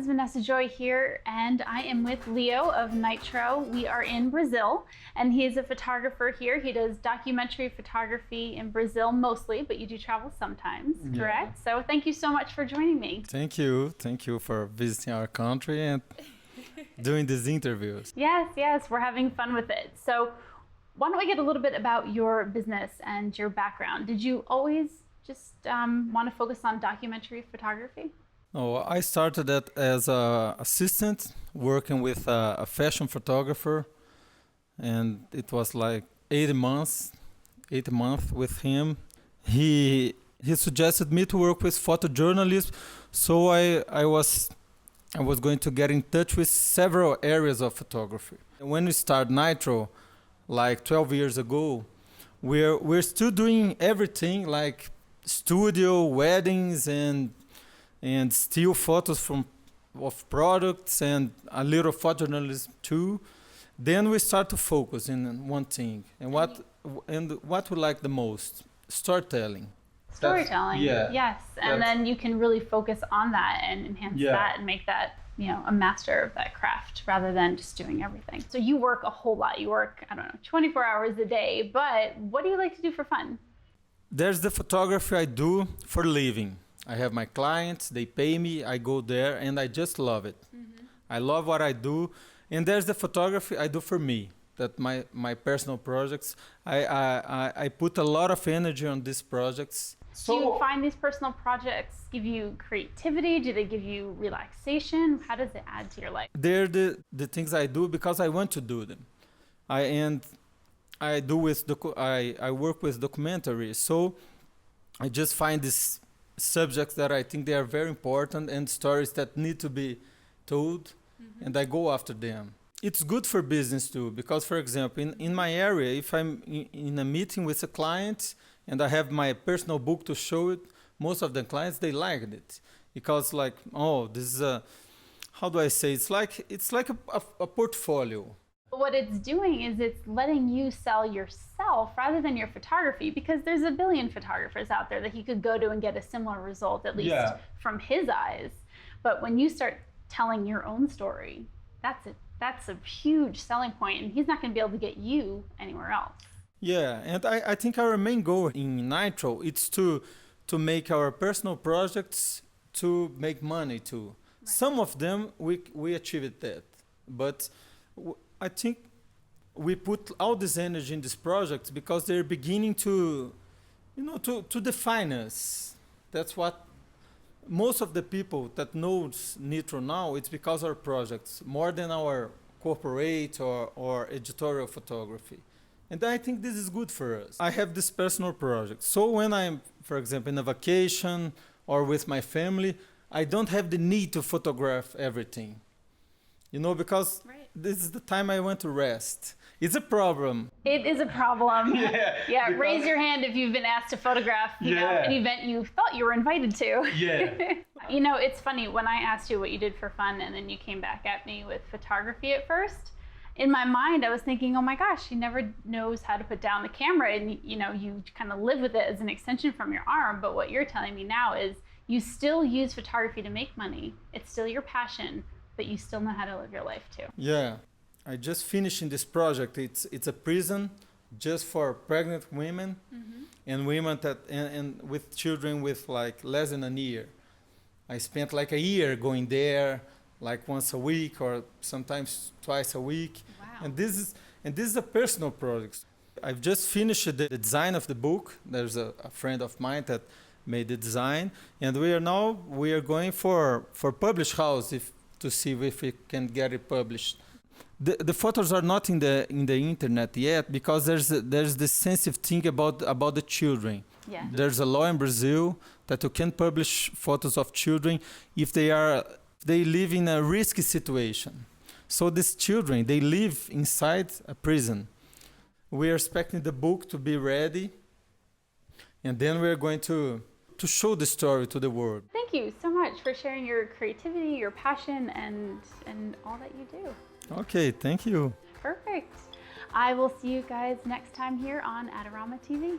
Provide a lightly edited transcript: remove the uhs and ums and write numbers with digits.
is Vanessa Joy here, and I am with Leo of Nitro. We are in Brazil, and he is a photographer here. He does documentary photography in Brazil mostly, but you do travel sometimes, correct? So thank you so much for joining me. Thank you. Thank you for visiting our country and doing these interviews. Yes, we're having fun with it. So why don't we get a little bit about your business and your background? Did you always just want to focus on documentary photography? No, I started that as an assistant working with a fashion photographer, and it was like 8 months with him. He suggested me to work with photojournalism, so I was going to get in touch with several areas of photography. When we started Nitro, like 12 years ago, we're still doing everything like studio, weddings, and still photos of products and a little photojournalism too. Then we start to focus in one thing. And what we like the most? Storytelling. Yes. And then you can really focus on that and enhance that and make that, a master of that craft rather than just doing everything. So you work a whole lot. You work, 24 hours a day, but what do you like to do for fun? There's the photography I do for a living. I have my clients, they pay me, I go there, and I just love it. Mm-hmm. I love what I do. And there's the photography I do for me, that my personal projects. I put a lot of energy on these projects. Do you find these personal projects give you creativity? Do they give you relaxation? How does it add to your life? They're the things I do because I want to do them. I work with documentaries, so I just find these subjects that I think they are very important and stories that need to be told, and I go after them. It's good for business too, because for example, in my area, if I'm in a meeting with a client and I have my personal book to show it, most of the clients, they liked it. Because this is how do I say, it's like a portfolio. What it's doing is it's letting you sell yourself rather than your photography, because there's a billion photographers out there that he could go to and get a similar result, at least from his eyes. But when you start telling your own story, that's a huge selling point, and he's not going to be able to get you anywhere else. Yeah, and I think our main goal in Nitro is to make our personal projects to make money too. Right. Some of them we achieved that, but I think we put all this energy in these projects because they're beginning to define us. That's what most of the people that knows Nitro now, it's because our projects, more than our corporate or editorial photography. And I think this is good for us. I have this personal project. So when I'm, for example, in a vacation or with my family, I don't have the need to photograph everything. Because this is the time I want to rest. It's a problem. It is a problem. Raise your hand if you've been asked to photograph an event you thought you were invited to. Yeah. It's funny, when I asked you what you did for fun and then you came back at me with photography at first, in my mind I was thinking, oh my gosh, he never knows how to put down the camera, and you kind of live with it as an extension from your arm. But what you're telling me now is you still use photography to make money. It's still your passion, but you still know how to live your life too. Yeah, I just finished in this project. It's a prison just for pregnant women and women and with children with like less than a year. I spent like a year going there, like once a week or sometimes twice a week. Wow. And this is a personal project. I've just finished the design of the book. There's a friend of mine that made the design, and we are going for publish house to see if we can get it published. The photos are not in the internet yet because there's this sensitive thing about the children. Yeah. There's a law in Brazil that you can publish photos of children if they live in a risky situation. So these children, they live inside a prison. We are expecting the book to be ready, and then we're going to show the story to the world. Thank you so much for sharing your creativity, your passion, and all that you do. Okay, thank you. Perfect. I will see you guys next time here on Adorama TV.